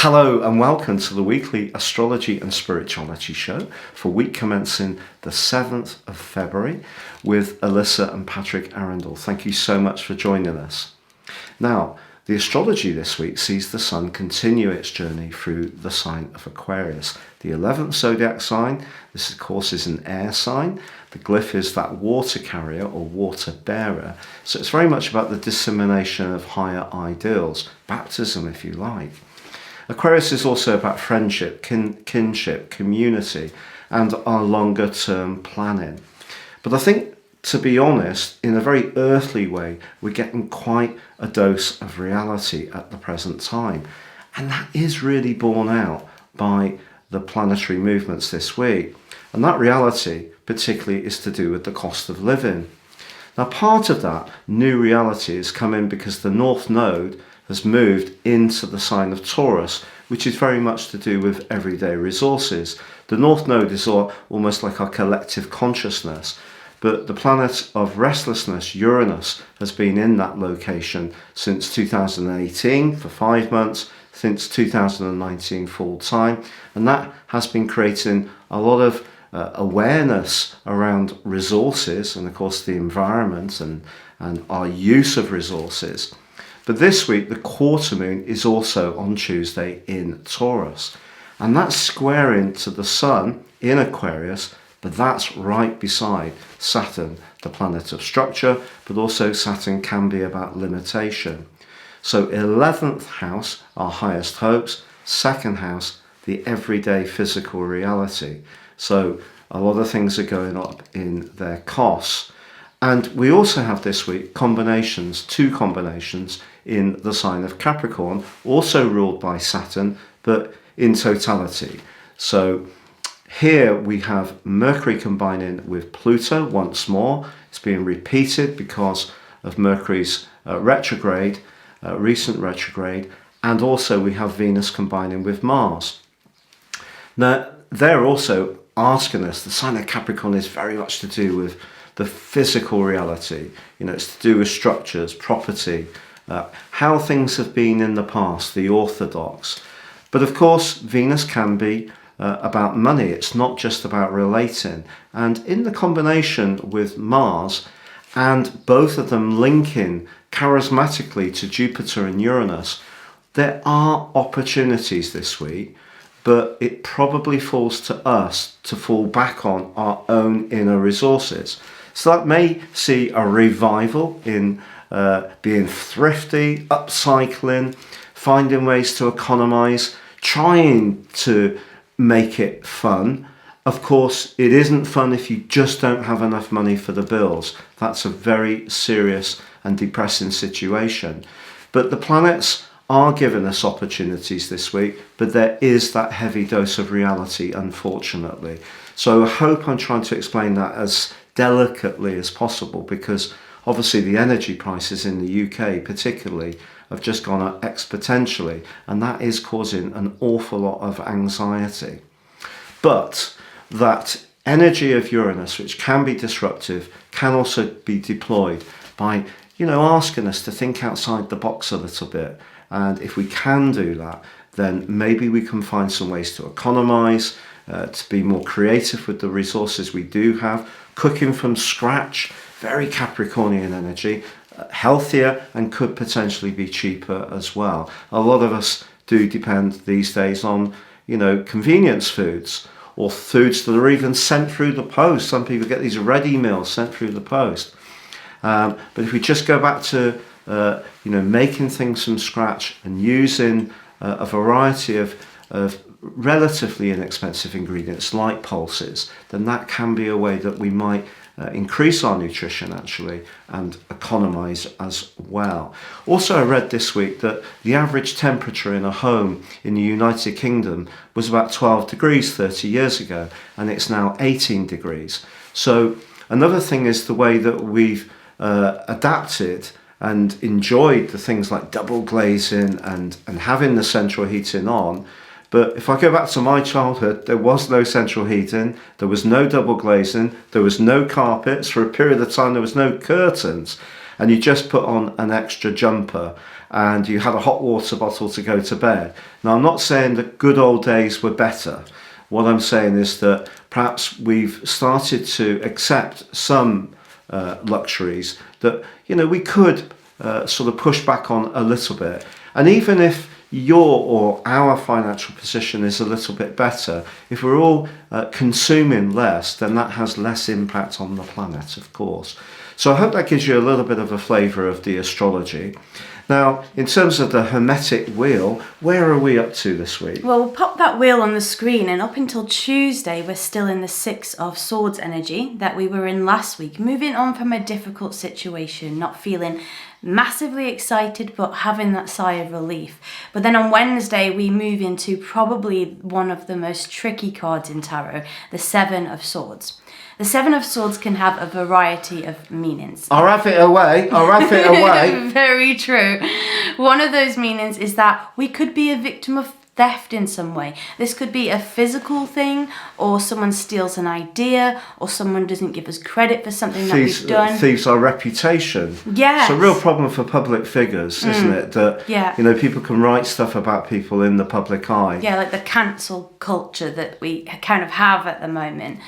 Hello and welcome to the weekly Astrology and Spirituality show for week commencing the 7th of February with Alyssa and Patrick Arundell. Thank you so much for joining us. Now, the astrology this week sees the sun continue its journey through the sign of Aquarius, the 11th zodiac sign. This, of course, is an air sign. The glyph is that water carrier or water bearer. So it's very much about the dissemination of higher ideals, baptism, if you like. Aquarius is also about friendship, kinship, community, and our longer term planning. But I think, to be honest, in a very earthly way, we're getting quite a dose of reality at the present time. And that is really borne out by the planetary movements this week. And that reality particularly is to do with the cost of living. Now, part of that new reality is coming because the North Node has moved into the sign of Taurus, which is very much to do with everyday resources. The North Node is almost like our collective consciousness, but the planet of restlessness, Uranus, has been in that location since 2018 for 5 months, since 2019 full time, and that has been creating a lot of awareness around resources and, of course, the environment and our use of resources. But this week, the quarter moon is also on Tuesday in Taurus. And that's squaring to the sun in Aquarius, but that's right beside Saturn, the planet of structure, but also Saturn can be about limitation. So 11th house, our highest hopes. 2nd house, the everyday physical reality. So a lot of things are going up in their costs. And we also have this week two combinations in the sign of Capricorn, also ruled by Saturn, but in totality. So here we have Mercury combining with Pluto once more. It's being repeated because of Mercury's retrograde, recent retrograde, and also we have Venus combining with Mars. Now, they're also asking us, the sign of Capricorn is very much to do with the physical reality. It's to do with structures, property, how things have been in the past, the orthodox. But of course, Venus can be about money. It's not just about relating. And in the combination with Mars, and both of them linking charismatically to Jupiter and Uranus, there are opportunities this week, but it probably falls to us to fall back on our own inner resources. So that may see a revival in being thrifty, upcycling, finding ways to economize, trying to make it fun. Of course, it isn't fun if you just don't have enough money for the bills. That's a very serious and depressing situation. But the planets are giving us opportunities this week, but there is that heavy dose of reality, unfortunately. So I hope I'm trying to explain that as delicately as possible, because obviously the energy prices in the UK particularly have just gone up exponentially, and that is causing an awful lot of anxiety. But that energy of Uranus, which can be disruptive, can also be deployed by asking us to think outside the box a little bit. And if we can do that, then maybe we can find some ways to economize, to be more creative with the resources we do have. Cooking from scratch, very Capricornian energy, healthier and could potentially be cheaper as well. A lot of us do depend these days on, convenience foods or foods that are even sent through the post. Some people get these ready meals sent through the post. But if we just go back to making things from scratch and using a variety of relatively inexpensive ingredients like pulses, then that can be a way that we might increase our nutrition actually and economize as well. Also, I read this week that the average temperature in a home in the United Kingdom was about 12 degrees 30 years ago, and it's now 18 degrees. So another thing is the way that we've adapted and enjoyed the things like double glazing and having the central heating on. But if I go back to my childhood, there was no central heating, there was no double glazing, there was no carpets, for a period of time there was no curtains. and you just put on an extra jumper and you had a hot water bottle to go to bed. Now, I'm not saying that good old days were better. What I'm saying is that perhaps we've started to accept some luxuries that, we could sort of push back on a little bit. And even if your or our financial position is a little bit better, if we're all consuming less, then that has less impact on the planet, of course. So I hope that gives you a little bit of a flavour of the astrology. Now, in terms of the Hermetic wheel, where are we up to this week? Well, we'll pop that wheel on the screen, and up until Tuesday, we're still in the Six of Swords energy that we were in last week, moving on from a difficult situation, not feeling massively excited, but having that sigh of relief. But then on Wednesday, we move into probably one of the most tricky cards in tarot, the Seven of Swords. The Seven of Swords can have a variety of meanings. I'll have it away. Very true. One of those meanings is that we could be a victim of theft in some way. This could be a physical thing, or someone steals an idea, or someone doesn't give us credit for something that we've done. Thieves our reputation. Yes. It's a real problem for public figures, isn't it? That people can write stuff about people in the public eye. Yeah, like the cancel culture that we kind of have at the moment.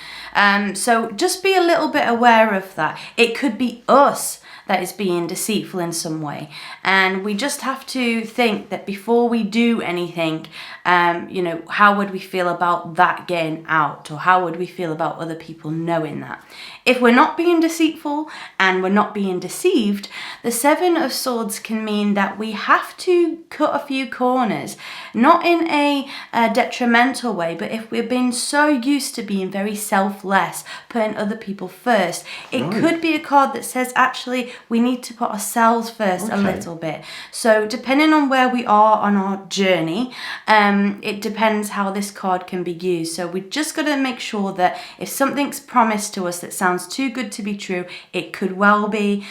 So just be a little bit aware of that. It could be us that is being deceitful in some way. And we just have to think that before we do anything, how would we feel about that getting out? Or how would we feel about other people knowing that? If we're not being deceitful and we're not being deceived, the Seven of Swords can mean that we have to cut a few corners, not in a detrimental way, but if we've been so used to being very selfless, putting other people first, it could be a card that says, actually, we need to put ourselves first a little bit. So depending on where we are on our journey, it depends how this card can be used. So we just got to make sure that if something's promised to us that sounds too good to be true, it could well be.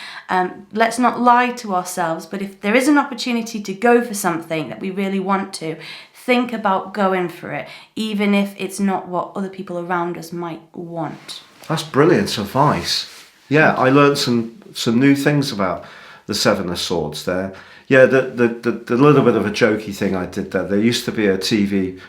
Let's not lie to ourselves, but if there is an opportunity to go for something that we really want to, think about going for it, even if it's not what other people around us might want. That's brilliant advice. Yeah, I learned some new things about the Seven of Swords there. Yeah, the little bit of a jokey thing I did there. There used to be a TV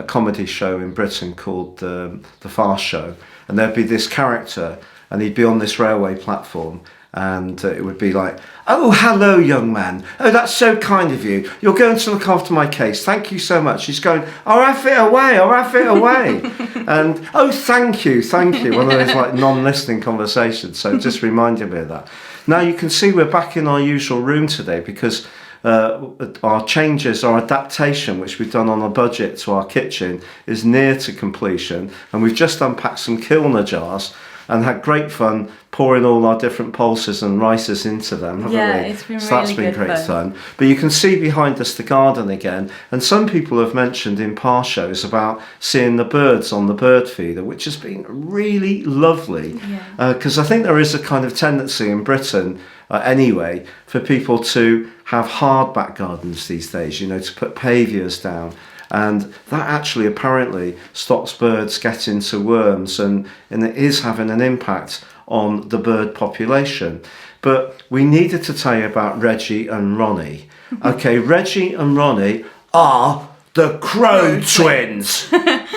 comedy show in Britain called The Fast Show, and there'd be this character, and he'd be on this railway platform, and it would be like, "Oh, hello, young man. Oh, that's so kind of you. You're going to look after my case. Thank you so much." He's going, "I'll have it away. I'll have it away." And, "Oh, thank you. One of those like non-listening conversations. So it just reminded me of that. Now you can see we're back in our usual room today because our changes, our adaptation, which we've done on a budget to our kitchen, is near to completion. And we've just unpacked some Kilner jars and had great fun pouring all our different pulses and rices into them, haven't we? It's been so that's been great fun. But you can see behind us the garden again, and some people have mentioned in past shows about seeing the birds on the bird feeder, which has been really lovely, because I think there is a kind of tendency in Britain anyway for people to have hardback gardens these days, to put pavias down. And that actually apparently stops birds getting to worms, and it is having an impact on the bird population. But we needed to tell you about Reggie and Ronnie. Okay, Reggie and Ronnie are the Crow twins.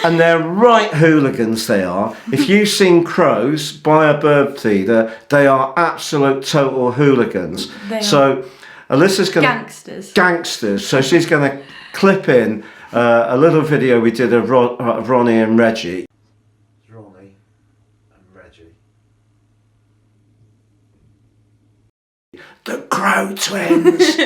And they're right hooligans, they are. If you've seen crows by a bird feeder, they are absolute total hooligans. So Alyssa's going to... Gangsters. So she's going to clip in a little video we did of Ronnie and Reggie. Ronnie and Reggie. The Crow twins.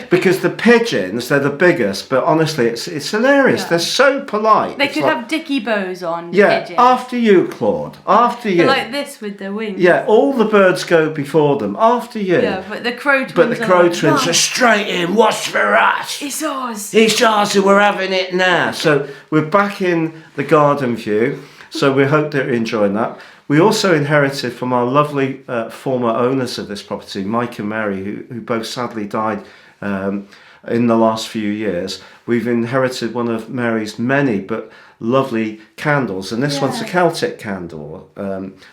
Because the pigeons, they're the biggest, but honestly it's hilarious. They're so polite. They could have dicky bows on. Pigeons. After you, Claude. After you. They're like this with their wings. Yeah, all the birds go before them. After you. Yeah, but the Crow twins are straight in. What's for us? It's ours. It's ours and we're having it now. So we're back in the garden view. So we hope that you're enjoying that. We also inherited from our lovely former owners of this property, Mike and Mary, who both sadly died in the last few years, we've inherited one of Mary's many but lovely candles, and this one's a Celtic candle.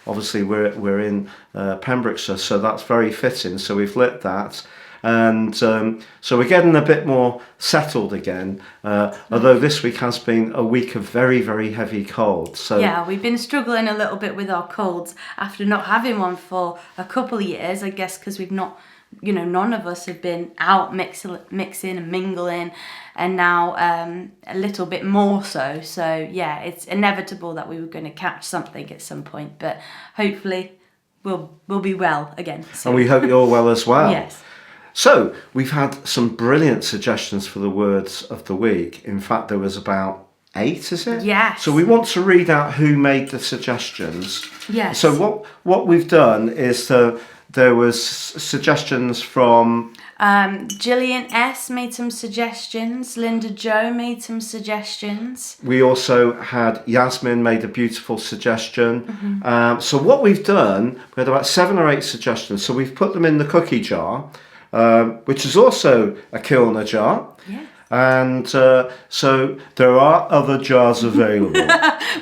Obviously, we're in Pembrokeshire, so that's very fitting. So we've lit that. And so we're getting a bit more settled again, although this week has been a week of very, very heavy cold. So yeah, we've been struggling a little bit with our colds after not having one for a couple of years, I guess, because we've not, none of us have been out mixing and mingling, and now a little bit more so. So yeah, it's inevitable that we were going to catch something at some point, but hopefully we'll be well again soon. And we hope you're well as well. Yes. So we've had some brilliant suggestions for the words of the week. In fact, there was about 8, is it? Yes. So we want to read out who made the suggestions. Yes. So what we've done is there was suggestions from Gillian S made some suggestions. Linda Jo made some suggestions. We also had Yasmin made a beautiful suggestion. So what we've done, we had about 7 or 8 suggestions. So we've put them in the cookie jar, which is also a Kilner jar. Yeah. And so there are other jars available.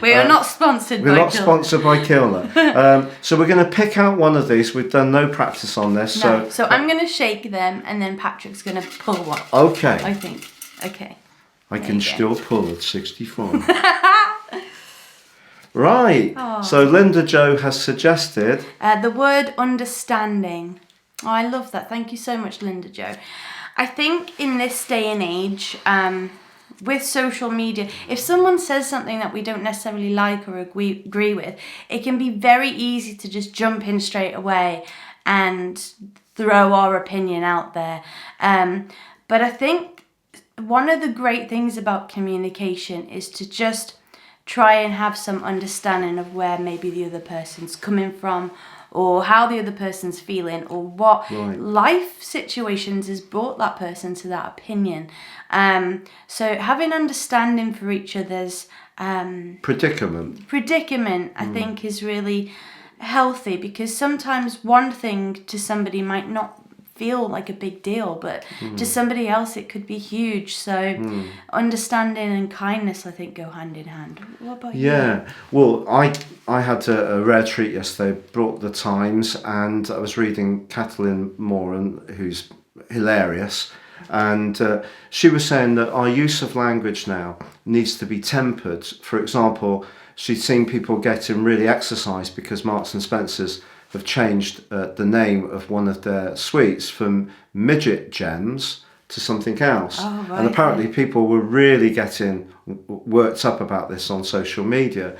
We are not sponsored by We're not Kilner. sponsored by Kilner. So we're going to pick out one of these. We've done no practice on this. No. So I'm going to shake them, and then Patrick's going to pull one. Okay. I think. Okay. I There can you go. still pull at 64. Right. So Linda Jo has suggested The word understanding. Oh, I love that. Thank you so much, Linda Jo. I think in this day and age, with social media, if someone says something that we don't necessarily like or agree with, it can be very easy to just jump in straight away and throw our opinion out there. But I think one of the great things about communication is to just try and have some understanding of where maybe the other person's coming from, or how the other person's feeling, or what life situations has brought that person to that opinion. So having understanding for each other's predicament, I think, is really healthy, because sometimes one thing to somebody might not feel like a big deal, but to somebody else it could be huge. So understanding and kindness, I think, go hand in hand. What about you? Yeah, well, I had a rare treat yesterday. Brought the Times, and I was reading Kathleen Moran, who's hilarious, and she was saying that our use of language now needs to be tempered. For example, she'd seen people getting really exercised because Marks and Spencer's have changed the name of one of their sweets from midget gems to something else. Oh, right. And apparently people were really getting worked up about this on social media.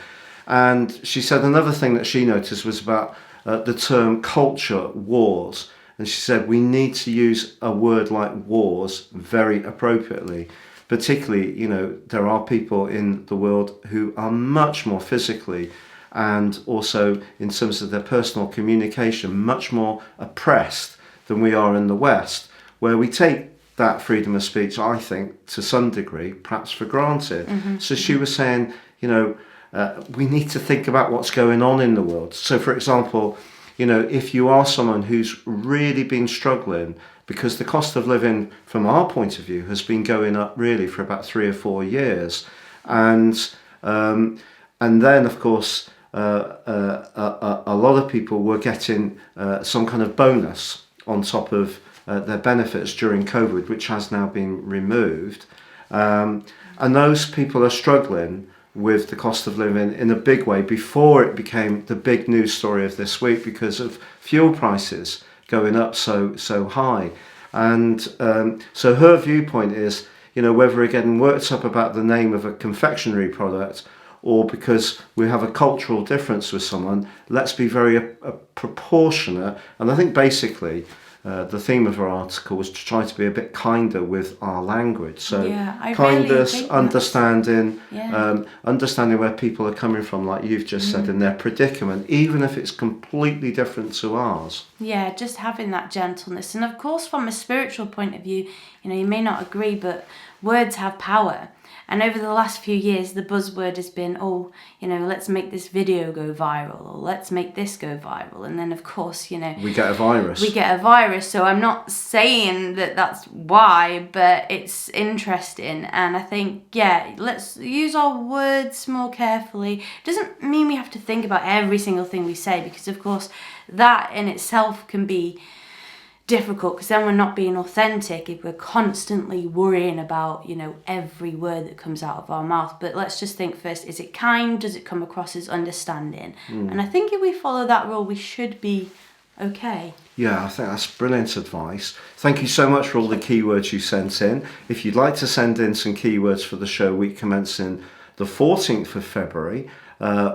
And she said another thing that she noticed was about the term culture wars. And she said we need to use a word like wars very appropriately. Particularly, there are people in the world who are much more physically and also in terms of their personal communication, much more oppressed than we are in the West, where we take that freedom of speech, I think, to some degree, perhaps for granted. So she was saying, we need to think about what's going on in the world. So, for example, if you are someone who's really been struggling, because the cost of living, from our point of view, has been going up really for about 3 or 4 years, and then, of course, a lot of people were getting some kind of bonus on top of their benefits during COVID, which has now been removed. And those people are struggling with the cost of living in a big way before it became the big news story of this week because of fuel prices going up so high. And so her viewpoint is, whether we're getting worked up about the name of a confectionery product or because we have a cultural difference with someone, let's be very proportionate. And I think basically the theme of our article was to try to be a bit kinder with our language. So kindness, really understanding, understanding where people are coming from, like you've just said, in their predicament, even if it's completely different to ours. Yeah, just having that gentleness. And of course, from a spiritual point of view, you may not agree, but words have power. And over the last few years, the buzzword has been, oh, let's make this video go viral, or let's make this go viral. And then, of course, we get a virus. So I'm not saying that that's why, but it's interesting. And I think, let's use our words more carefully. It doesn't mean we have to think about every single thing we say, because, of course, that in itself can be difficult, because then we're not being authentic if we're constantly worrying about every word that comes out of our mouth. But let's just think first, is it kind? Does it come across as understanding? And I think if we follow that rule, we should be okay. Yeah, I think that's brilliant advice. Thank you so much for all the keywords you sent in. If you'd like to send in some keywords for the show week commencing the 14th of February,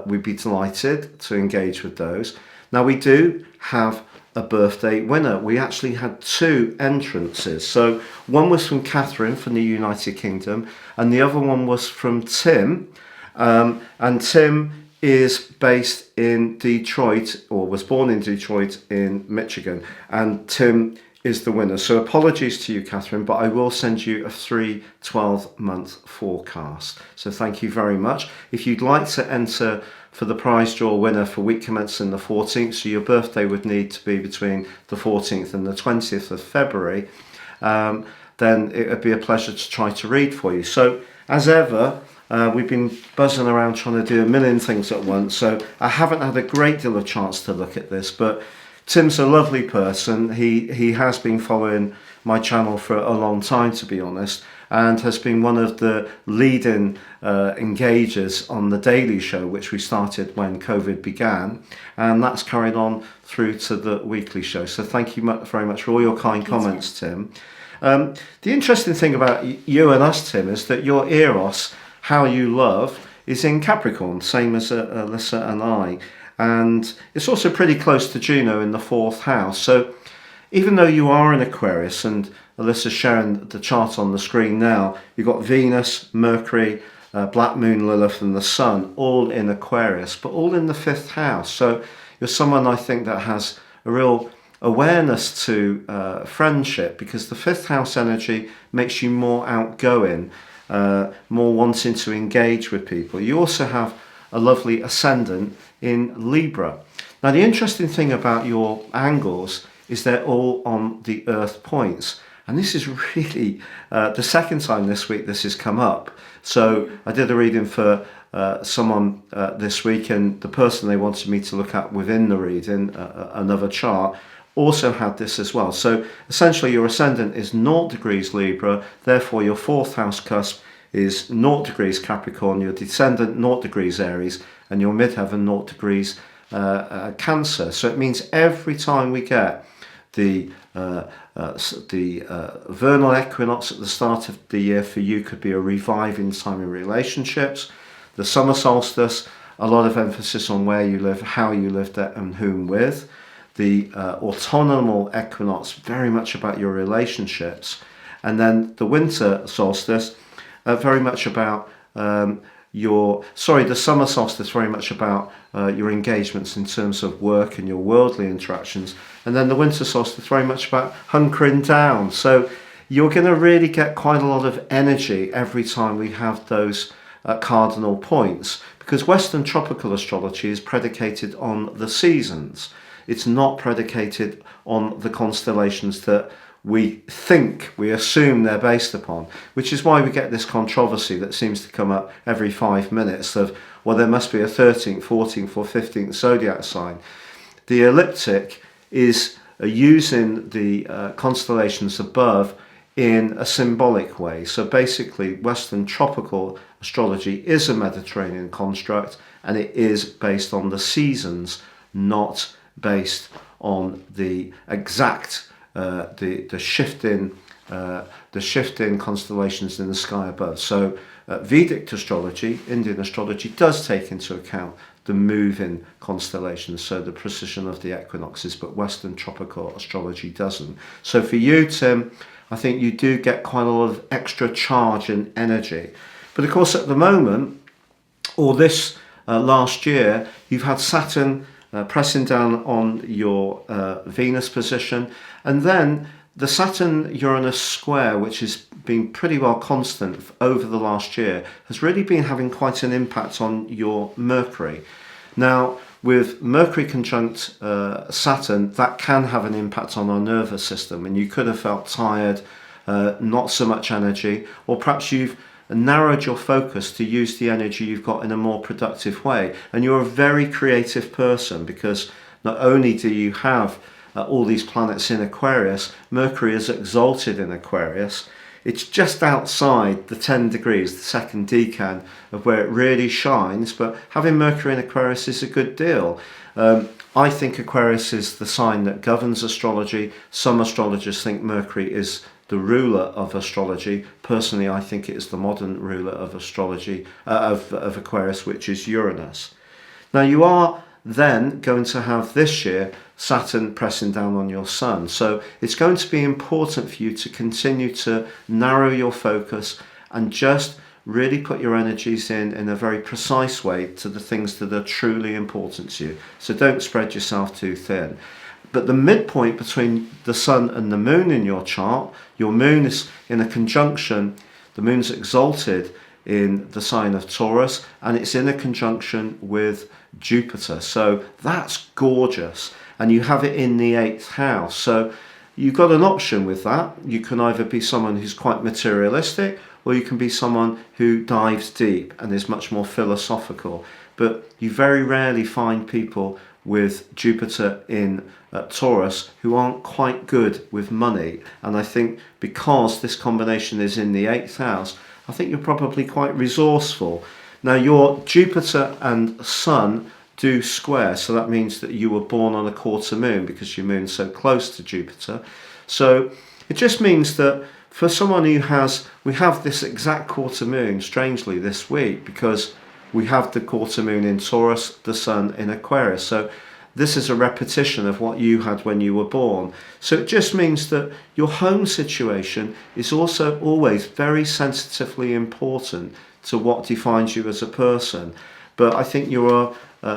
we'd be delighted to engage with those. Now, we do have a birthday winner. We actually had 2 entrances. So one was from Catherine from the United Kingdom, and the other one was from Tim. And Tim is based in Detroit, or was born in Detroit in Michigan. And Tim is the winner. So apologies to you, Catherine, but I will send you a 12-month forecast. So thank you very much. If you'd like to enter for the prize draw winner for week commencing the 14th, so your birthday would need to be between the 14th and the 20th of February, then it would be a pleasure to try to read for you. So as ever, we've been buzzing around trying to do a million things at once, so I haven't had a great deal of chance to look at this, but Tim's a lovely person. He has been following my channel for a long time, to be honest, and has been one of the leading engagers on the Daily Show, which we started when COVID began, and that's carried on through to the weekly show. So thank you very much for all your kind comments, Tim. The interesting thing about you and us, Tim, is that your Eros, how you love, is in Capricorn, same as Alyssa and I, and it's also pretty close to Juno in the 4th house. So even though you are in Aquarius, and Alyssa's sharing the chart on the screen now, you've got Venus, Mercury, Black Moon, Lilith and the Sun all in Aquarius, but all in the 5th house. So you're someone, I think, that has a real awareness to friendship, because the 5th house energy makes you more outgoing, more wanting to engage with people. You also have a lovely ascendant in Libra. Now, the interesting thing about your angles is they're all on the Earth points. And this is really the second time this week this has come up. So I did a reading for someone this week, and the person they wanted me to look at within the reading, another chart, also had this as well. So essentially your ascendant is 0 degrees Libra, therefore your 4th house cusp is 0 degrees Capricorn, your descendant 0 degrees Aries, and your midheaven 0 degrees Cancer. So it means every time we get the vernal equinox at the start of the year, for you could be a reviving time in relationships. The summer solstice, a lot of emphasis on where you live, how you lived there, and whom with. The autumnal equinox, very much about your relationships. And then the winter solstice, very much about the summer solstice, very much about your engagements in terms of work and your worldly interactions. And then the winter solstice, very much about hunkering down. So you're going to really get quite a lot of energy every time we have those cardinal points, because Western tropical astrology is predicated on the seasons. It's not predicated on the constellations that we assume they're based upon, which is why we get this controversy that seems to come up every 5 minutes of, well, there must be a 13th, 14th or 15th zodiac sign. The ecliptic is using the constellations above in a symbolic way. So basically, Western tropical astrology is a Mediterranean construct, and it is based on the seasons, not based on the exact the shifting constellations in the sky above. So Vedic astrology, Indian astrology, does take into account the moving constellations, so the precision of the equinoxes, but Western tropical astrology doesn't. So for you, Tim, I think you do get quite a lot of extra charge and energy. But of course, at the moment, or this last year, you've had Saturn pressing down on your Venus position, and then the Saturn-Uranus square, which has been pretty well constant over the last year, has really been having quite an impact on your Mercury. Now, with Mercury conjunct Saturn, that can have an impact on our nervous system, and you could have felt tired, not so much energy, or perhaps you've narrowed your focus to use the energy you've got in a more productive way. And you're a very creative person, because not only do you have all these planets in Aquarius, Mercury is exalted in Aquarius. It's just outside the 10 degrees, the second decan, of where it really shines, but having Mercury in Aquarius is a good deal. I think Aquarius is the sign that governs astrology. Some astrologers think Mercury is the ruler of astrology. Personally, I think it is the modern ruler of astrology, of Aquarius, which is Uranus. Now, you are then going to have this year Saturn pressing down on your Sun. So it's going to be important for you to continue to narrow your focus and just really put your energies in a very precise way to the things that are truly important to you. So don't spread yourself too thin. But the midpoint between the Sun and the Moon in your chart, your Moon is in a conjunction, the Moon's exalted in the sign of Taurus, and it's in a conjunction with Jupiter. So that's gorgeous. And you have it in the 8th house. So you've got an option with that. You can either be someone who's quite materialistic, or you can be someone who dives deep and is much more philosophical. But you very rarely find people with Jupiter in Taurus who aren't quite good with money. And I think because this combination is in the 8th house, I think you're probably quite resourceful. Now, your Jupiter and Sun do square, so that means that you were born on a quarter moon, because your moon's so close to Jupiter. So it just means that for someone who we have this exact quarter moon, strangely, this week, because we have the quarter moon in Taurus, the Sun in Aquarius. So this is a repetition of what you had when you were born. So it just means that your home situation is also always very sensitively important to what defines you as a person. But I think you are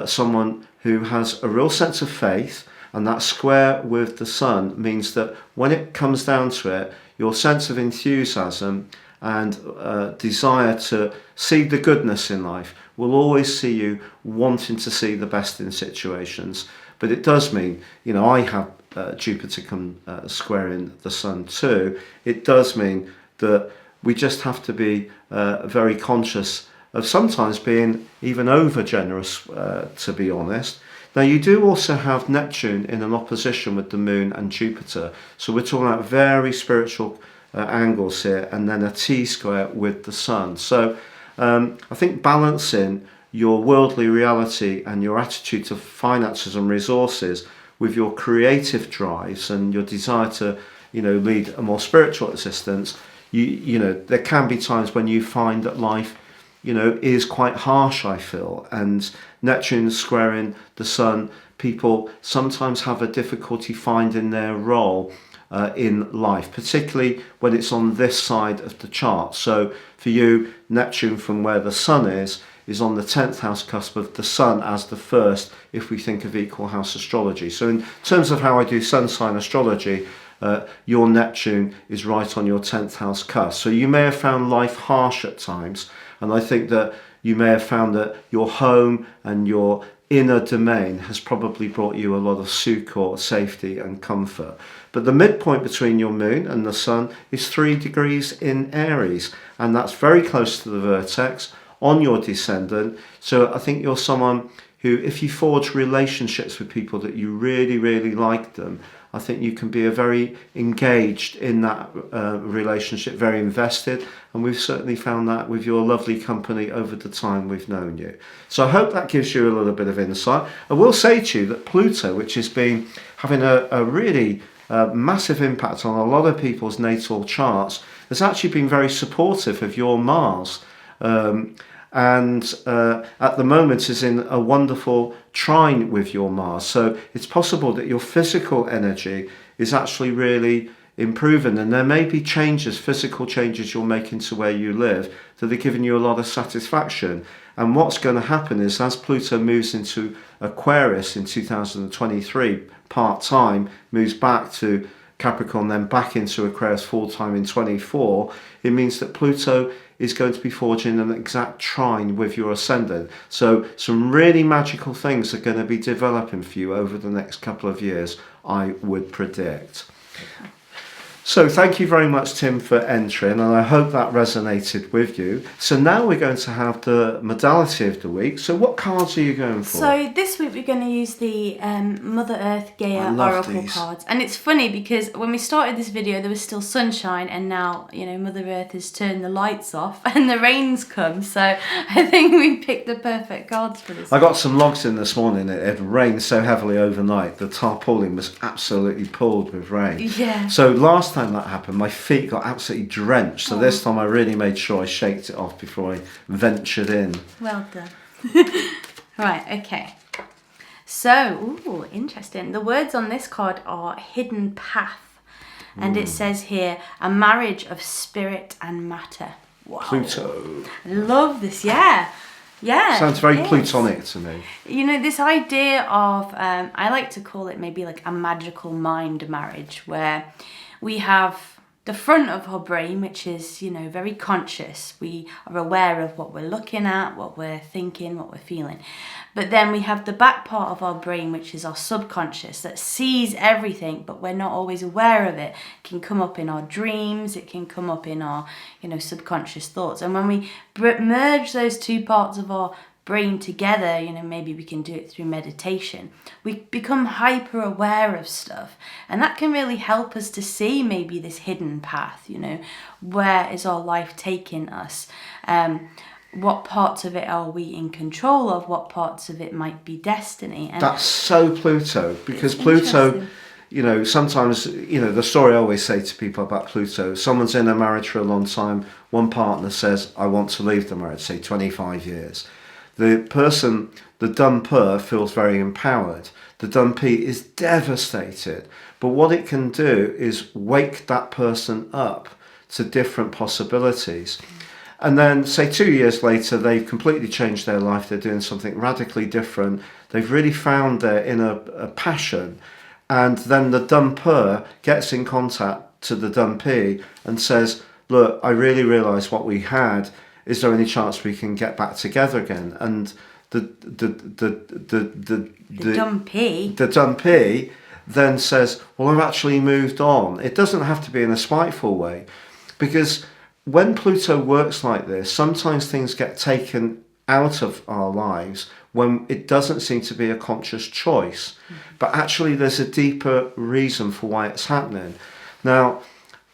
someone who has a real sense of faith, and that square with the Sun means that when it comes down to it, your sense of enthusiasm and desire to see the goodness in life will always see you wanting to see the best in situations. But it does mean, I have Jupiter come square in the Sun too. It does mean that we just have to be very conscious of sometimes being even over generous, to be honest. Now, you do also have Neptune in an opposition with the Moon and Jupiter. So we're talking about very spiritual angles here, and then a T-square with the Sun. So I think balancing your worldly reality and your attitude to finances and resources with your creative drives and your desire to, lead a more spiritual existence, there can be times when you find that life, is quite harsh, I feel. And Neptune squaring the Sun, people sometimes have a difficulty finding their role in life, particularly when it's on this side of the chart. So for you, Neptune, from where the Sun is on the 10th house cusp of the Sun as the first, if we think of equal house astrology. So in terms of how I do sun sign astrology, your Neptune is right on your 10th house cusp. So you may have found life harsh at times, and I think that you may have found that your home and your inner domain has probably brought you a lot of succor, safety and comfort. But the midpoint between your Moon and the Sun is 3 degrees in Aries, and that's very close to the vertex on your descendant. So I think you're someone who, if you forge relationships with people that you really, really like them, I think you can be a very engaged in that relationship, very invested. And we've certainly found that with your lovely company over the time we've known you. So I hope that gives you a little bit of insight. I will say to you that Pluto, which has been having a really massive impact on a lot of people's natal charts, has actually been very supportive of your Mars. And at the moment is in a wonderful trine with your Mars. So it's possible that your physical energy is actually really improving, and there may be physical changes you're making to where you live that are giving you a lot of satisfaction. And what's going to happen is, as Pluto moves into Aquarius in 2023, part-time, moves back to Capricorn, then back into Aquarius full-time in 24, it means that Pluto is going to be forging an exact trine with your ascendant. So some really magical things are going to be developing for you over the next couple of years, I would predict. So thank you very much, Tim, for entering, and I hope that resonated with you. So now we're going to have the modality of the week. So what cards are you going for? So this week we're going to use the Mother Earth Gaia Oracle cards. And it's funny because when we started this video there was still sunshine, and now, you know, Mother Earth has turned the lights off and the rain's come. So I think we picked the perfect cards for this. I got some logs in this morning. It had rained so heavily overnight. The tarpaulin was absolutely pulled with rain. Yeah. So last time that happened, my feet got absolutely drenched. So this time I really made sure I shaked it off before I ventured in. Well done. Right, okay. So, ooh, interesting. The words on this card are hidden path. And it says here, a marriage of spirit and matter. Wow. Pluto. I love this, yeah. Yeah. Sounds very Plutonic to me. You know, this idea of, I like to call it maybe like a magical mind marriage, where we have the front of our brain, which is, you know, very conscious. We are aware of what we're looking at, what we're thinking, what we're feeling. But then we have the back part of our brain, which is our subconscious, that sees everything, but we're not always aware of it. It can come up in our dreams. It can come up in our, you know, subconscious thoughts. And when we merge those two parts of our brain together, you know, maybe we can do it through meditation, we become hyper aware of stuff, and that can really help us to see maybe this hidden path. You know, where is our life taking us? What parts of it are we in control of? What parts of it might be destiny? And that's so Pluto, because Pluto, you know, sometimes, you know, the story I always say to people about Pluto, someone's in a marriage for a long time, one partner says, I want to leave the marriage, say 25 years. The person, the dumper, feels very empowered. The dumpee is devastated. But what it can do is wake that person up to different possibilities. And then, say 2 years later, they've completely changed their life. They're doing something radically different. They've really found their inner passion. And then the dumper gets in contact to the dumpee and says, look, I really realise what we had. Is there any chance we can get back together again? And the dumpee then says, well, I've actually moved on. It doesn't have to be in a spiteful way, because when Pluto works like this, sometimes things get taken out of our lives when it doesn't seem to be a conscious choice. But actually there's a deeper reason for why it's happening. Now,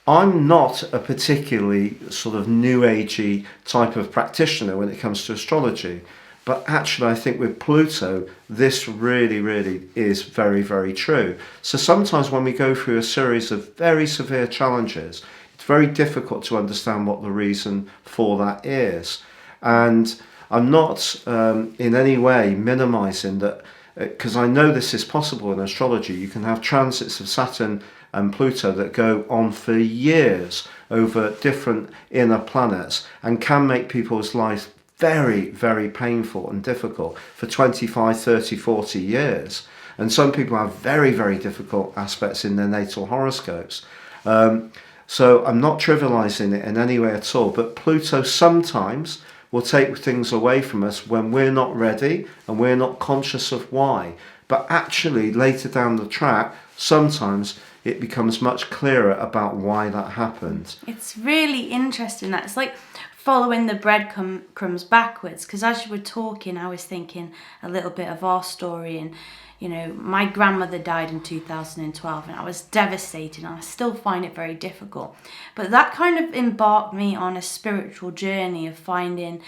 I'm not a particularly sort of new agey type of practitioner when it comes to astrology, but actually I think with Pluto, this really is very, very true. So sometimes when we go through a series of very severe challenges, it's very difficult to understand what the reason for that is. And I'm not in any way minimizing that, because I know this is possible in astrology. You can have transits of Saturn and Pluto that go on for years over different inner planets and can make people's lives very, very painful and difficult for 25, 30, 40 years. And some people have very, very difficult aspects in their natal horoscopes. So I'm not trivializing it in any way at all, but Pluto sometimes will take things away from us when we're not ready and we're not conscious of why. But actually later down the track, sometimes it becomes much clearer about why that happened. It's really interesting that it's like following the breadcrumbs backwards, because as you were talking I was thinking a little bit of our story, and you know, my grandmother died in 2012 and I was devastated, and I still find it very difficult. But that kind of embarked me on a spiritual journey of finding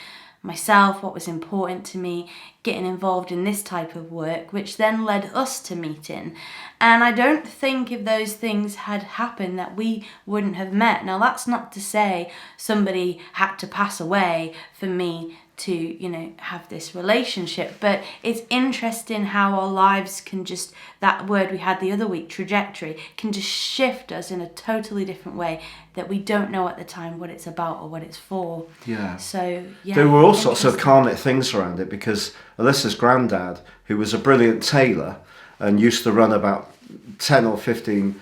myself, what was important to me, getting involved in this type of work, which then led us to meeting. And I don't think if those things had happened that we wouldn't have met. Now that's not to say somebody had to pass away for me to, you know, have this relationship, but it's interesting how our lives can just, that word we had the other week, trajectory, can just shift us in a totally different way that we don't know at the time what it's about or what it's for. Yeah. So yeah, there were all sorts of karmic things around it, because Alyssa's granddad, who was a brilliant tailor and used to run about 10 or 15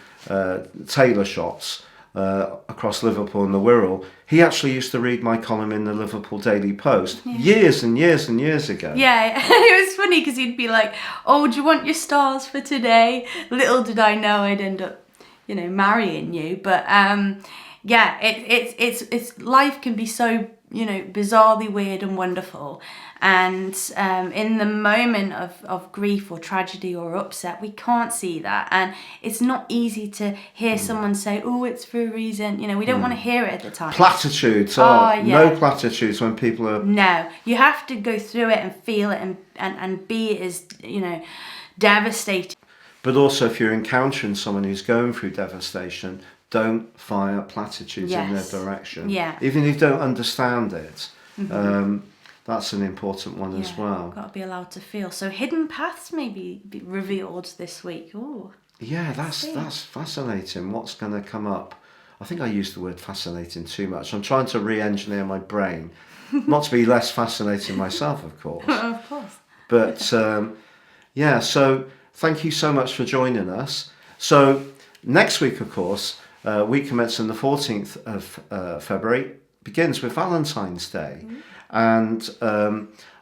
tailor shops across Liverpool and the Wirral, he actually used to read my column in the Liverpool Daily Post years and years and years ago. Yeah, it was funny because he'd be like, "Oh, do you want your stars for today?" Little did I know I'd end up, marrying you. But yeah, it's life can be so bizarrely weird and wonderful. And in the moment of grief or tragedy or upset, we can't see that. And it's not easy to hear someone say, "Oh, it's for a reason." We don't want to hear it at the time. Platitudes. No platitudes when people are... No, you have to go through it and feel it and be as, devastated. But also, if you're encountering someone who's going through devastation, don't fire platitudes in their direction. Yeah. Even if you don't understand it. That's an important one as well. Got to be allowed to feel. So hidden paths may be revealed this week. Ooh. Yeah, that's fascinating. What's going to come up? I think I used the word fascinating too much. I'm trying to re-engineer my brain, not to be less fascinating myself, of course. Of course. But so thank you so much for joining us. So next week, of course, week commencing the 14th of February begins with Valentine's Day. And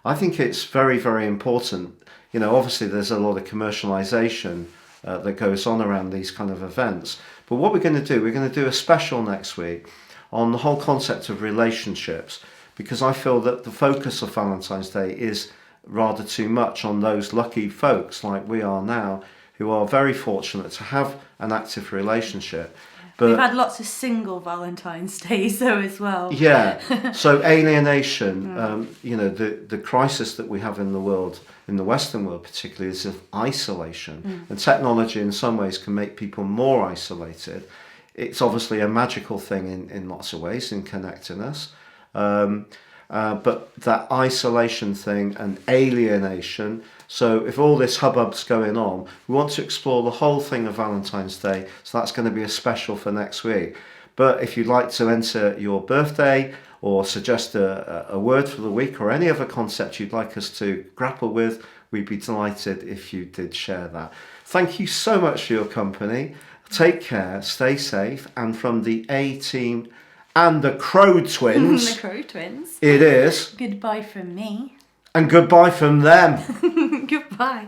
I think it's very, very important. Obviously there's a lot of commercialization that goes on around these kind of events. But what we're going to do a special next week on the whole concept of relationships, because I feel that the focus of Valentine's Day is rather too much on those lucky folks like we are now, who are very fortunate to have an active relationship. But we've had lots of single Valentine's Days though as well. Yeah, so alienation, the crisis that we have in the world, in the Western world particularly, is of isolation. And technology in some ways can make people more isolated. It's obviously a magical thing in lots of ways in connecting us. But that isolation thing and alienation. So if all this hubbub's going on, we want to explore the whole thing of Valentine's Day. So that's going to be a special for next week. But if you'd like to enter your birthday or suggest a word for the week or any other concept you'd like us to grapple with, we'd be delighted if you did share that. Thank you so much for your company. Take care, stay safe, and from the A team and the Crow Twins, the Crow Twins, it is goodbye from me. And goodbye from them. Goodbye.